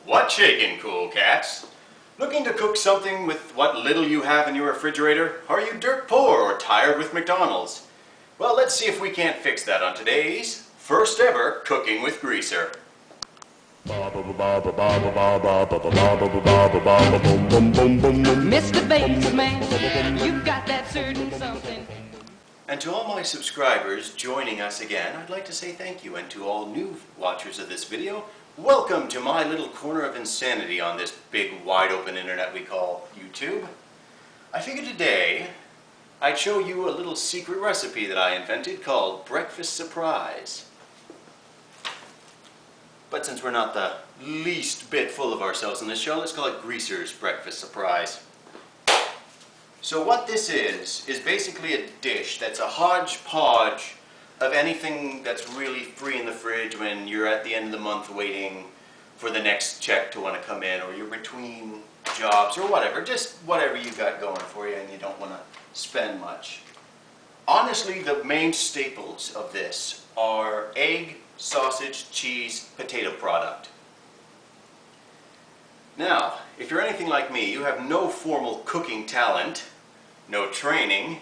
What's shaking, cool cats? Looking to cook something with what little you have in your refrigerator? Are you dirt poor or tired with McDonald's? Well, let's see if we can't fix that on today's first ever Cooking with Greaser. Mr. Baseman, you got that certain something. And to all my subscribers joining us again, I'd like to say thank you. And to all new watchers of this video, welcome to my little corner of insanity on this big wide open internet we call YouTube. I figured today I'd show you a little secret recipe that I invented called Breakfast Surprise. But since we're not the least bit full of ourselves in this show, let's call it Greaser's Breakfast Surprise. So what this is basically a dish that's a hodgepodge of anything that's really free in the fridge when you're at the end of the month waiting for the next check to want to come in, or you're between jobs or whatever, just whatever you got going for you and you don't want to spend much. Honestly, the main staples of this are egg, sausage, cheese, potato product. Now, if you're anything like me, you have no formal cooking talent, no training,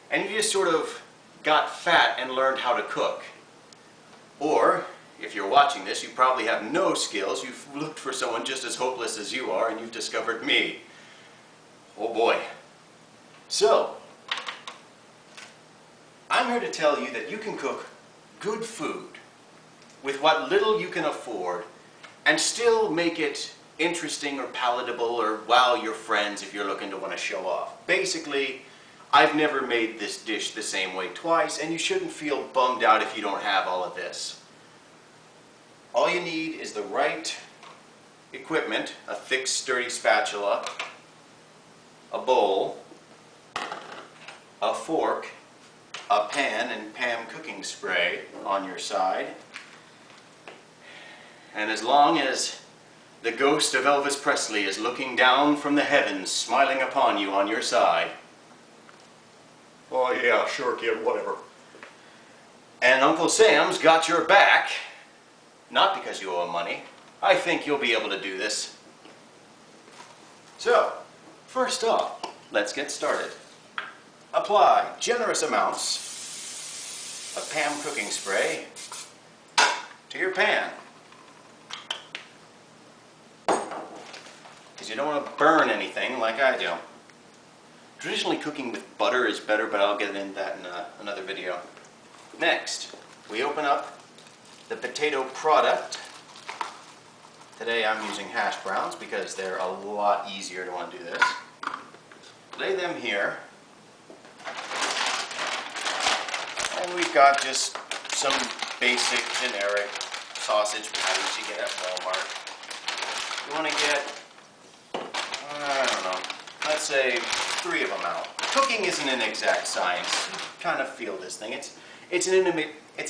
and you just sort of got fat and learned how to cook. Or, if you're watching this, you probably have no skills, you've looked for someone just as hopeless as you are, and you've discovered me. Oh boy. So, I'm here to tell you that you can cook good food with what little you can afford and still make it interesting or palatable or wow your friends if you're looking to want to show off. Basically, I've never made this dish the same way twice, and you shouldn't feel bummed out if you don't have all of this. All you need is the right equipment: a thick, sturdy spatula, a bowl, a fork, a pan and Pam cooking spray on your side, and as long as the ghost of Elvis Presley is looking down from the heavens, smiling upon you on your side. Oh yeah, sure kid, whatever. And Uncle Sam's got your back, not because you owe him money. I think you'll be able to do this. So, first off, let's get started. Apply generous amounts of Pam cooking spray to your pan, because you don't want to burn anything like I do. Traditionally, cooking with butter is better, but I'll get into that in another video. Next, we open up the potato product. Today I'm using hash browns because they're a lot easier to want to do this. Lay them here. And we've got just some basic generic sausage patties you get at Walmart. You want to get, I don't know, let's say 3 of them out. Cooking isn't an exact science. You kind of feel this thing. It's an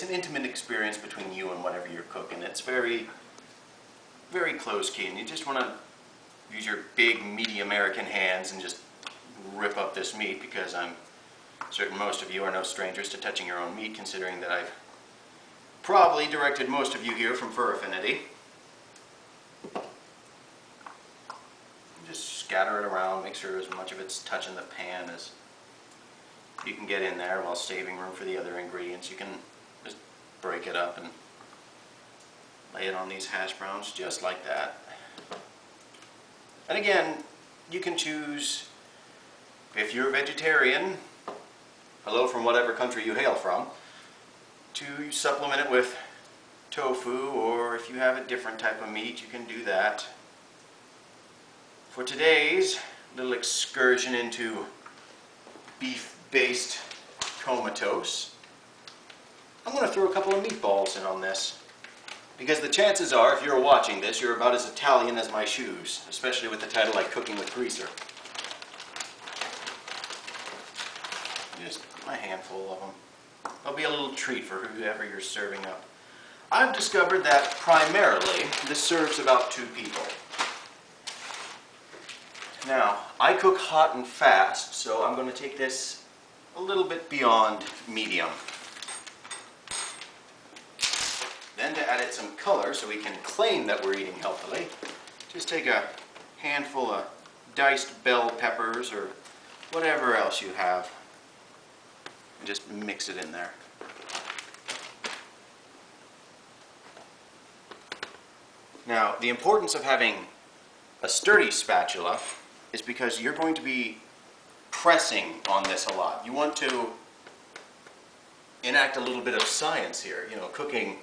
intimate experience between you and whatever you're cooking. It's very, very close key, and you just want to use your big, meaty American hands and just rip up this meat, because I'm certain most of you are no strangers to touching your own meat, considering that I've probably directed most of you here from Fur Affinity. Just scatter it around, make sure as much of it's touching the pan as you can get in there while saving room for the other ingredients. You can just break it up and lay it on these hash browns just like that. And again, you can choose, if you're a vegetarian, hello from whatever country you hail from, to supplement it with tofu, or if you have a different type of meat, you can do that. For today's little excursion into beef-based comatose, I'm going to throw a couple of meatballs in on this, because the chances are, if you're watching this, you're about as Italian as my shoes, especially with the title like Cooking with Greaser. Just a handful of them. They'll be a little treat for whoever you're serving up. I've discovered that primarily this serves about 2 people. Now, I cook hot and fast, so I'm going to take this a little bit beyond medium. Then to add it some color so we can claim that we're eating healthily, just take a handful of diced bell peppers or whatever else you have and just mix it in there. Now, the importance of having a sturdy spatula is because you're going to be pressing on this a lot. You want to enact a little bit of science here. You know, cooking,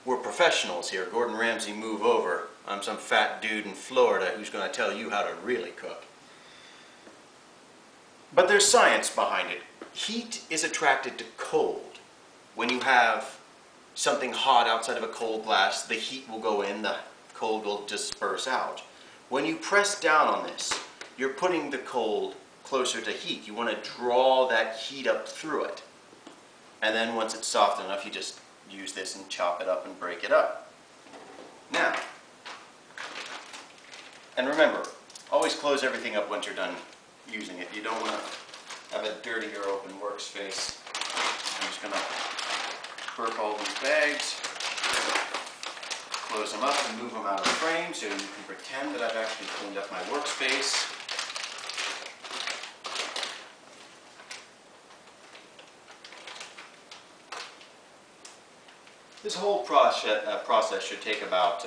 we're professionals here. Gordon Ramsay, move over. I'm some fat dude in Florida who's going to tell you how to really cook. But there's science behind it. Heat is attracted to cold. When you have something hot outside of a cold glass, the heat will go in, the cold will disperse out. When you press down on this, you're putting the cold closer to heat. You want to draw that heat up through it. And then once it's soft enough, you just use this and chop it up and break it up. Now, and remember, always close everything up once you're done using it. You don't want to have a dirty or open workspace. I'm just going to cork all these bags, close them up and move them out of the frame so you can pretend that I've actually cleaned up my workspace. This whole process should take about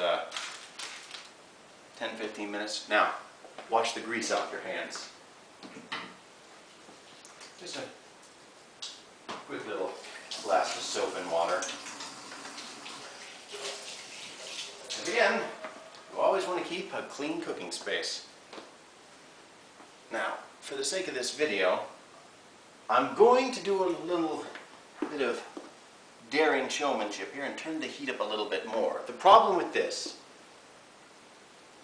10-15 minutes. Now, wash the grease off your hands. Just a quick little glass of soap and water. Again, you always want to keep a clean cooking space. Now, for the sake of this video, I'm going to do a little bit of daring showmanship here and turn the heat up a little bit more. The problem with this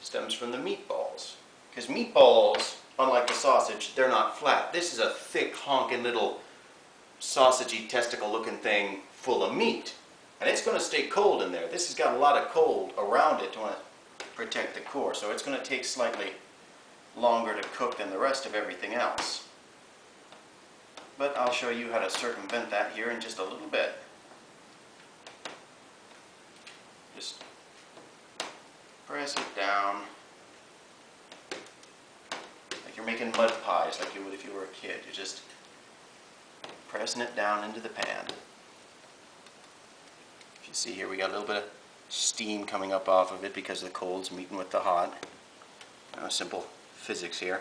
stems from the meatballs. Because meatballs, unlike the sausage, they're not flat. This is a thick, honking little sausagey testicle looking thing full of meat. And it's going to stay cold in there. This has got a lot of cold around it to protect the core. So it's going to take slightly longer to cook than the rest of everything else. But I'll show you how to circumvent that here in just a little bit. Just press it down like you're making mud pies, like you would if you were a kid. You're just pressing it down into the pan. If you see here, we got a little bit of steam coming up off of it because the cold's meeting with the hot. Simple physics here.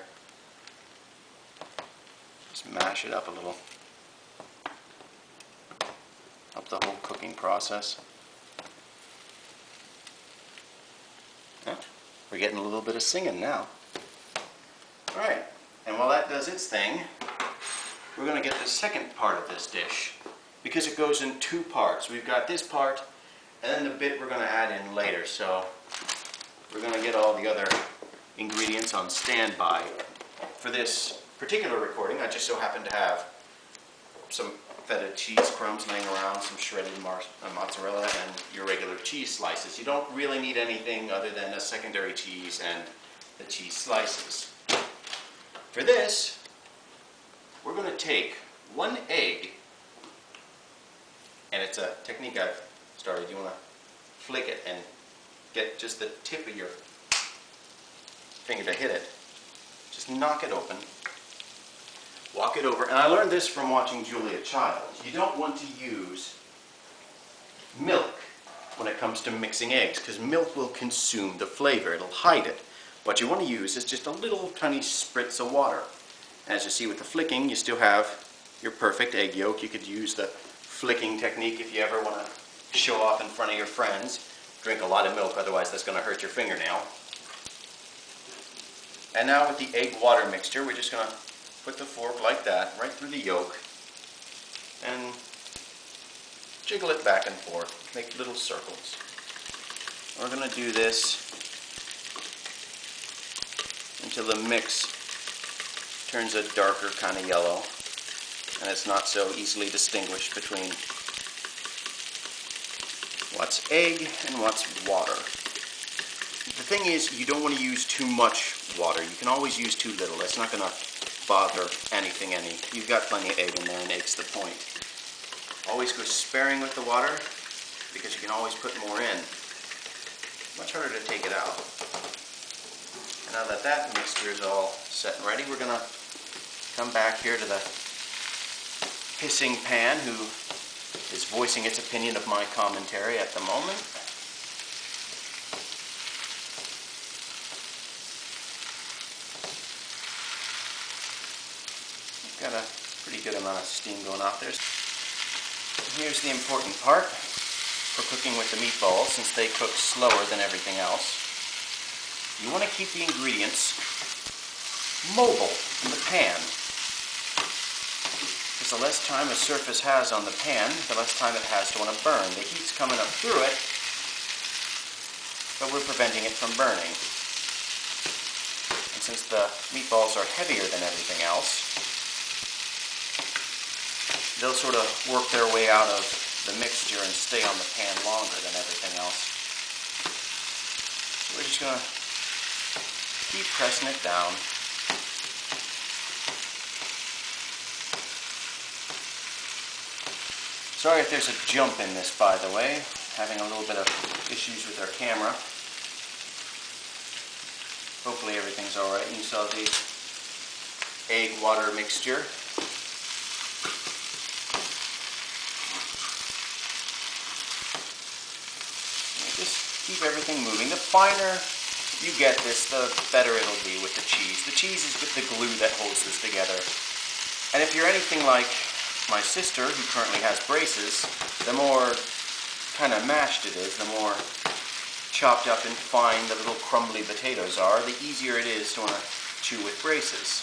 Just mash it up a little. Up the whole cooking process. Yeah, we're getting a little bit of singing now. Alright, and while that does its thing, we're going to get the second part of this dish, because it goes in two parts. We've got this part, and then the bit we're going to add in later. So we're going to get all the other ingredients on standby. For this particular recording, I just so happen to have some feta cheese crumbs laying around, some shredded mozzarella, and your regular cheese slices. You don't really need anything other than a secondary cheese and the cheese slices. For this, we're going to take one egg, and it's a technique I've started. You want to flick it and get just the tip of your finger to hit it. Just knock it open. Walk it over, and I learned this from watching Julia Childs. You don't want to use milk when it comes to mixing eggs, because milk will consume the flavor. It'll hide it. What you want to use is just a little tiny spritz of water. As you see with the flicking, you still have your perfect egg yolk. You could use the flicking technique if you ever want to show off in front of your friends. Drink a lot of milk, otherwise that's going to hurt your fingernail. And now with the egg water mixture, we're just going to put the fork like that, right through the yolk, and jiggle it back and forth, make little circles. We're going to do this until the mix turns a darker kind of yellow, and it's not so easily distinguished between what's egg and what's water. The thing is, you don't want to use too much water. You can always use too little. That's not going to bother anything any. You've got plenty of egg in there, and egg's the point. Always go sparing with the water, because you can always put more in. Much harder to take it out. Now that that mixture is all set and ready, we're going to come back here to the hissing pan who is voicing its opinion of my commentary at the moment. We've got a pretty good amount of steam going off there. Here's the important part for cooking with the meatballs, since they cook slower than everything else. You want to keep the ingredients mobile in the pan. Because the less time a surface has on the pan, the less time it has to want to burn. The heat's coming up through it, but we're preventing it from burning. And since the meatballs are heavier than everything else, they'll sort of work their way out of the mixture and stay on the pan longer than everything else. So we're just going to keep pressing it down. Sorry if there's a jump in this, by the way. Having a little bit of issues with our camera. Hopefully everything's alright. You saw the egg water mixture. Just keep everything moving. The finer you get this, the better it'll be with the cheese. The cheese is with the glue that holds this together. And if you're anything like my sister, who currently has braces, the more kind of mashed it is, the more chopped up and fine the little crumbly potatoes are, the easier it is to want to chew with braces.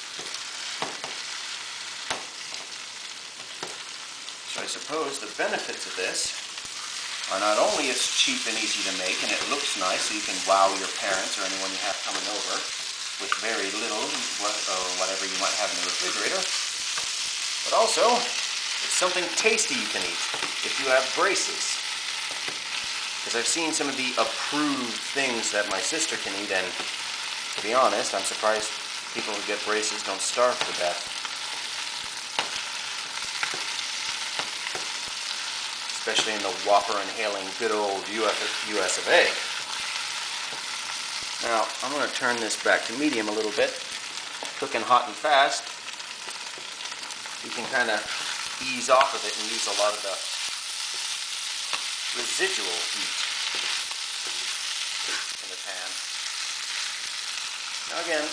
So I suppose the benefits of this are not only it's cheap and easy to make, and it looks nice, so you can wow your parents or anyone you have coming over with very little, or whatever you might have in the refrigerator, but also it's something tasty you can eat if you have braces. Because I've seen some of the approved things that my sister can eat, and to be honest, I'm surprised people who get braces don't starve to death. Especially in the whopper inhaling good old US of A. Now, I'm going to turn this back to medium a little bit. Cooking hot and fast, you can kind of ease off of it and use a lot of the residual heat in the pan. Now again,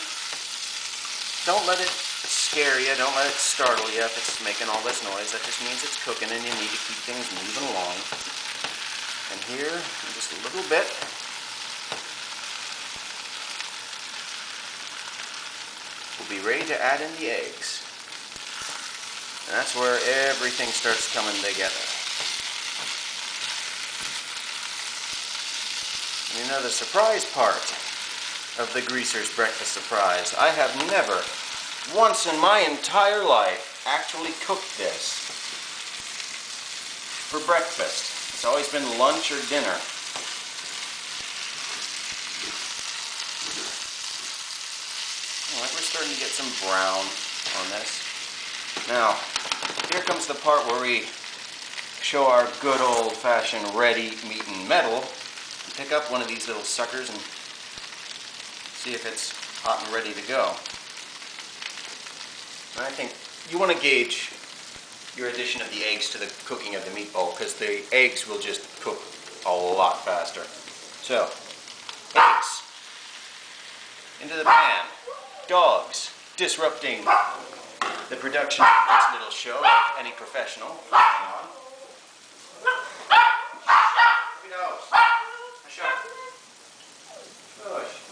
don't let it scare you, don't let it startle you if it's making all this noise. That just means it's cooking and you need to keep things moving along. And here, in just a little bit, we'll be ready to add in the eggs. And that's where everything starts coming together. And you know the surprise part of the Greaser's Breakfast Surprise, I have never once in my entire life actually cooked this for breakfast. It's always been lunch or dinner. Alright, we're starting to get some brown on this. Now, here comes the part where we show our good old-fashioned ready meat and metal. Pick up one of these little suckers and see if it's hot and ready to go. And I think you want to gauge your addition of the eggs to the cooking of the meatball, because the eggs will just cook a lot faster. So, eggs into the pan. Dogs disrupting the production of this little show, like any professional. Hang on. Puppy dogs. Hush up. Push.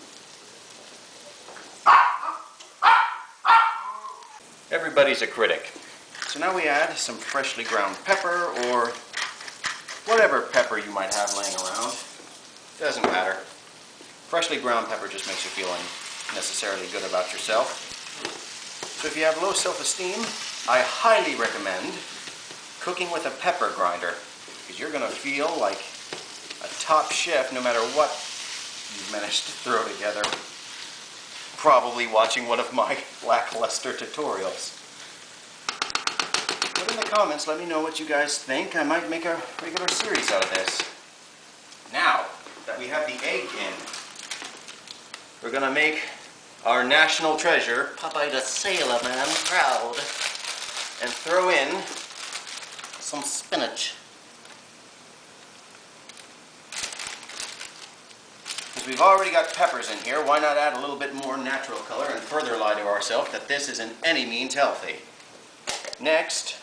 Everybody's a critic. So now we add some freshly ground pepper, or whatever pepper you might have laying around. Doesn't matter. Freshly ground pepper just makes you feel unnecessarily good about yourself. So if you have low self-esteem, I highly recommend cooking with a pepper grinder, because you're going to feel like a top chef no matter what you've managed to throw together. Probably watching one of my lackluster tutorials. Put in the comments, let me know what you guys think. I might make a regular series out of this. Now that we have the egg in, we're going to make our national treasure, Popeye the Sailor Man, proud. and throw in Some spinach. because we've already got peppers in here, why not add a little bit more natural color and further lie to ourselves that this isn't any means healthy. Next,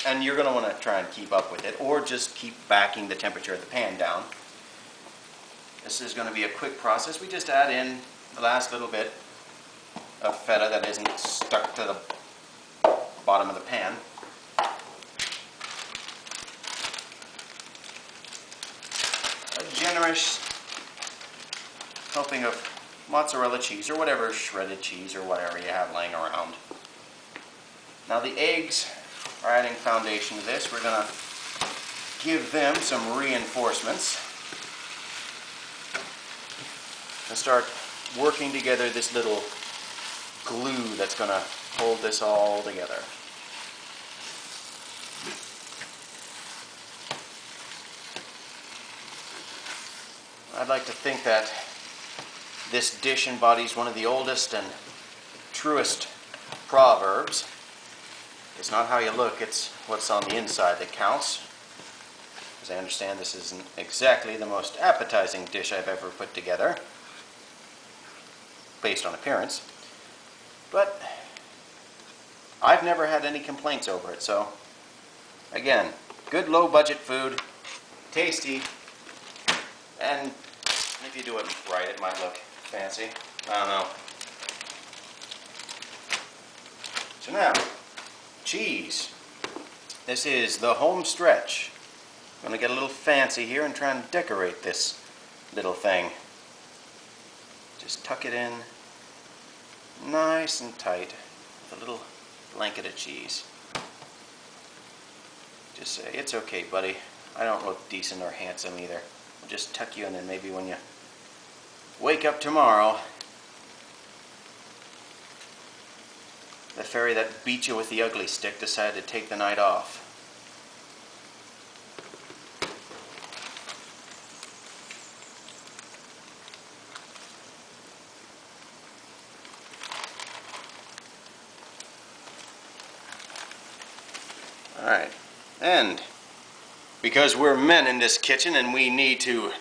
and you're going to want to try and keep up with it, or just keep backing the temperature of the pan down. This is going to be a quick process. We just add in the last little bit of feta that isn't stuck to the bottom of the pan. A generous helping of mozzarella cheese or whatever shredded cheese or whatever you have laying around. Now the eggs are adding foundation to this. We're going to give them some reinforcements and start working together this little glue that's going to hold this all together. I'd like to think that this dish embodies one of the oldest and truest proverbs. It's not how you look, it's what's on the inside that counts. As I understand, this isn't exactly the most appetizing dish I've ever put together, based on appearance. But I've never had any complaints over it, so again, good low-budget food, tasty, and if you do it right, it might look fancy. I don't know. So now, cheese. This is the home stretch. I'm going to get a little fancy here and try and decorate this little thing. Just tuck it in nice and tight with a little blanket of cheese. Just say, it's okay, buddy. I don't look decent or handsome either. I'll just tuck you in, and maybe when you wake up tomorrow, the fairy that beat you with the ugly stick decided to take the night off. Alright, and because we're men in this kitchen and we need to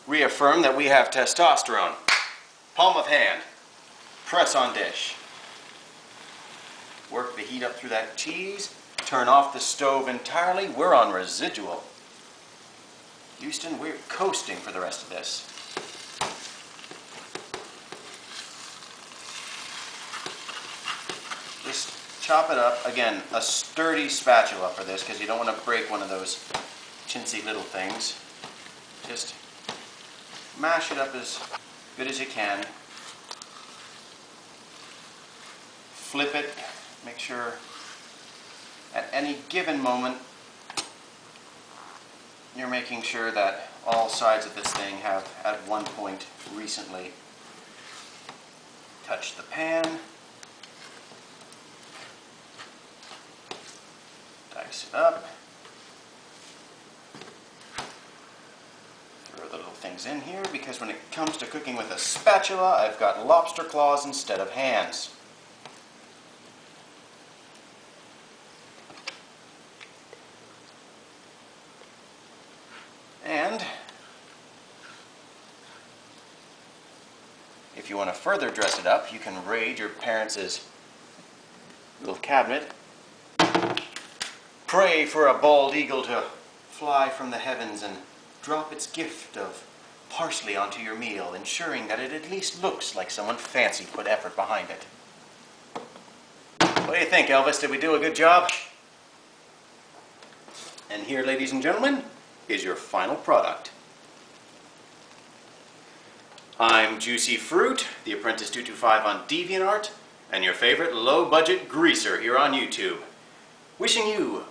reaffirm that we have testosterone, palm of hand, press on dish. Work the heat up through that cheese, turn off the stove entirely. We're on residual. Houston, we're coasting for the rest of this. Just chop it up. Again, a sturdy spatula for this because you don't want to break one of those chintzy little things. Just mash it up as good as you can. Flip it. Make sure at any given moment you're making sure that all sides of this thing have at one point recently touched the pan. Dice it up. Throw the little things in here because when it comes to cooking with a spatula, I've got lobster claws instead of hands. And if you want to further dress it up, you can raid your parents' little cabinet. Pray for a bald eagle to fly from the heavens and drop its gift of parsley onto your meal, ensuring that it at least looks like someone fancy put effort behind it. What do you think, Elvis? Did we do a good job? And here, ladies and gentlemen, is your final product. I'm Juicy Fruit, the Apprentice 225 on DeviantArt, and your favorite low-budget greaser here on YouTube. Wishing you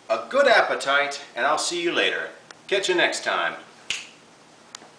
a good appetite, and I'll see you later. Catch you next time.